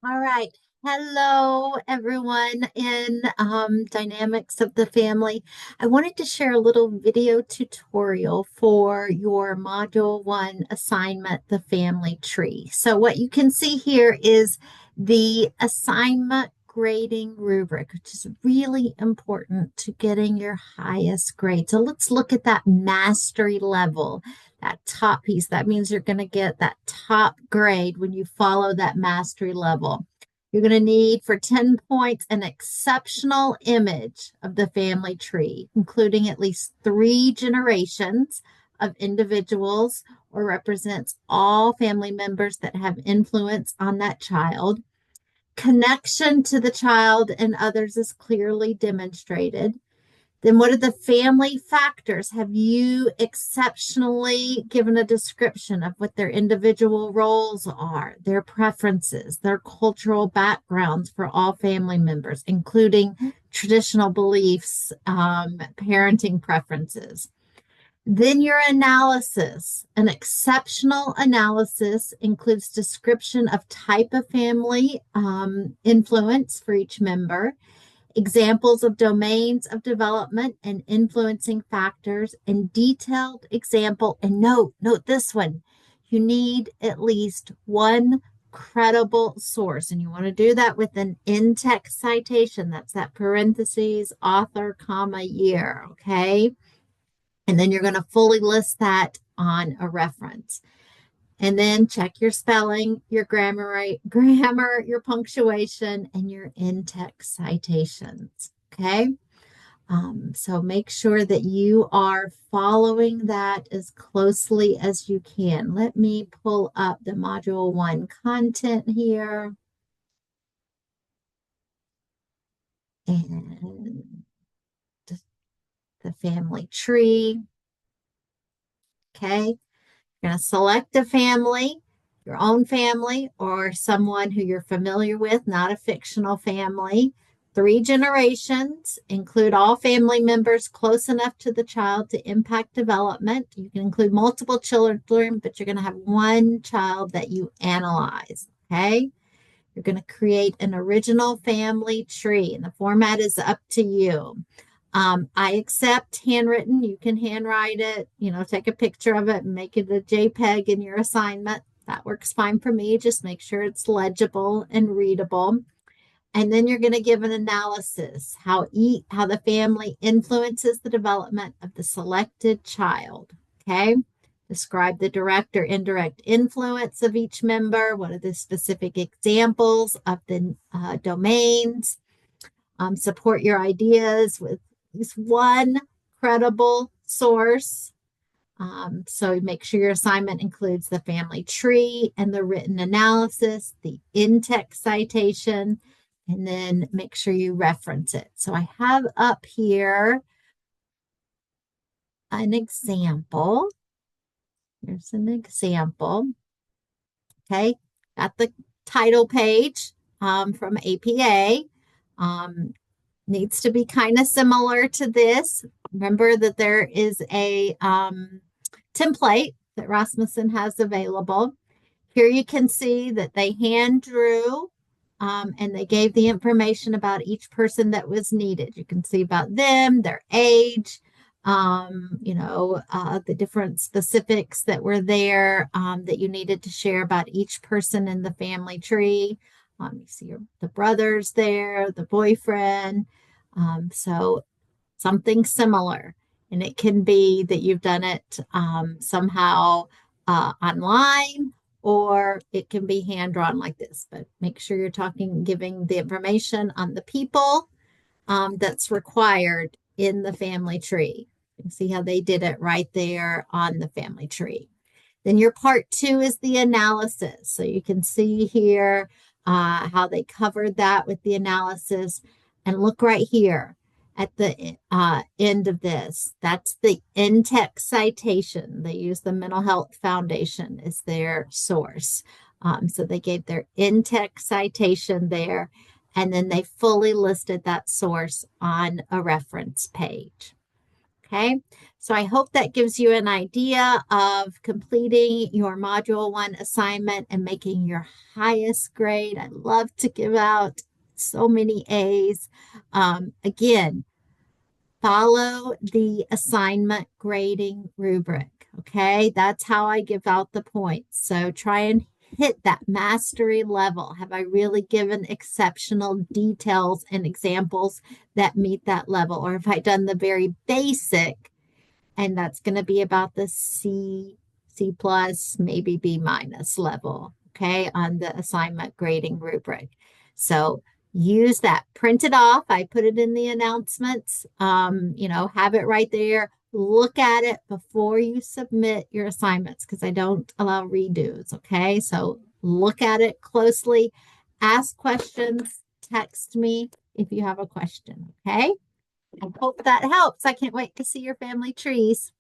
All right. Hello, everyone in Dynamics of the Family. I wanted to share a little video tutorial for your Module 1 assignment, the family tree. So what you can see here is the assignment grading rubric, which is really important to getting your highest grade. So let's look at that mastery level, that top piece. That means you're going to get that top grade when you follow that mastery level. You're going to need for 10 points an exceptional image of the family tree, including at least 3 generations of individuals or represents all family members that have influence on that child. Connection to the child and others is clearly demonstrated. Then what are the family factors? Have you exceptionally given a description of what their individual roles are, their preferences, their cultural backgrounds for all family members, including traditional beliefs, parenting preferences? Then your analysis. An exceptional analysis includes description of type of family influence for each member, examples of domains of development and influencing factors, and detailed example. And note this one. You need at least one credible source, and you want to do that with an in-text citation. That's that parentheses, author, comma, year, okay? And then you're going to fully list that on a reference. And then check your spelling, your grammar, your punctuation, and your in-text citations. Okay. So make sure that you are following that as closely as you can. Let me pull up the Module 1 content here. And the family tree. Okay. You're going to select a family, your own family, or someone who you're familiar with, not a fictional family. 3 generations include all family members close enough to the child to impact development. You can include multiple children, but you're going to have one child that you analyze. Okay. You're going to create an original family tree, and the format is up to you. I accept handwritten. You can handwrite it, take a picture of it and make it a JPEG in your assignment. That works fine for me. Just make sure it's legible and readable. And then you're going to give an analysis, how the family influences the development of the selected child. Okay. Describe the direct or indirect influence of each member. What are the specific examples of the domains? Support your ideas with one credible source. So make sure your assignment includes the family tree and the written analysis, the in-text citation, and then make sure you reference it. So I have up here an example. Here's an example. Okay, got the title page from APA. Needs to be kind of similar to this. Remember that there is a template that Rasmussen has available. Here you can see that they hand drew and they gave the information about each person that was needed. You can see about them, their age, the different specifics that were there that you needed to share about each person in the family tree. You see the brothers there, the boyfriend. So something similar. And it can be that you've done it somehow online, or it can be hand drawn like this. But make sure you're giving the information on the people that's required in the family tree. You can see how they did it right there on the family tree. Then your part 2 is the analysis. So you can see here how they covered that with the analysis. And look right here at the end of this. That's the in-text citation. They use the Mental Health Foundation as their source. So they gave their in-text citation there, and then they fully listed that source on a reference page. Okay, So I hope that gives you an idea of completing your Module 1 assignment and making your highest grade. I love to give out so many A's. Again, follow the assignment grading rubric. Okay, that's how I give out the points. So try and hit that mastery level. Have I really given exceptional details and examples that meet that level? Or have I done the very basic? And that's going to be about the C plus, maybe B minus level, okay, on the assignment grading rubric. So use that, print it off. I put it in the announcements, have it right there. Look at it before you submit your assignments because I don't allow redos, okay? So look at it closely, ask questions, text me if you have a question, okay? I hope that helps. I can't wait to see your family trees.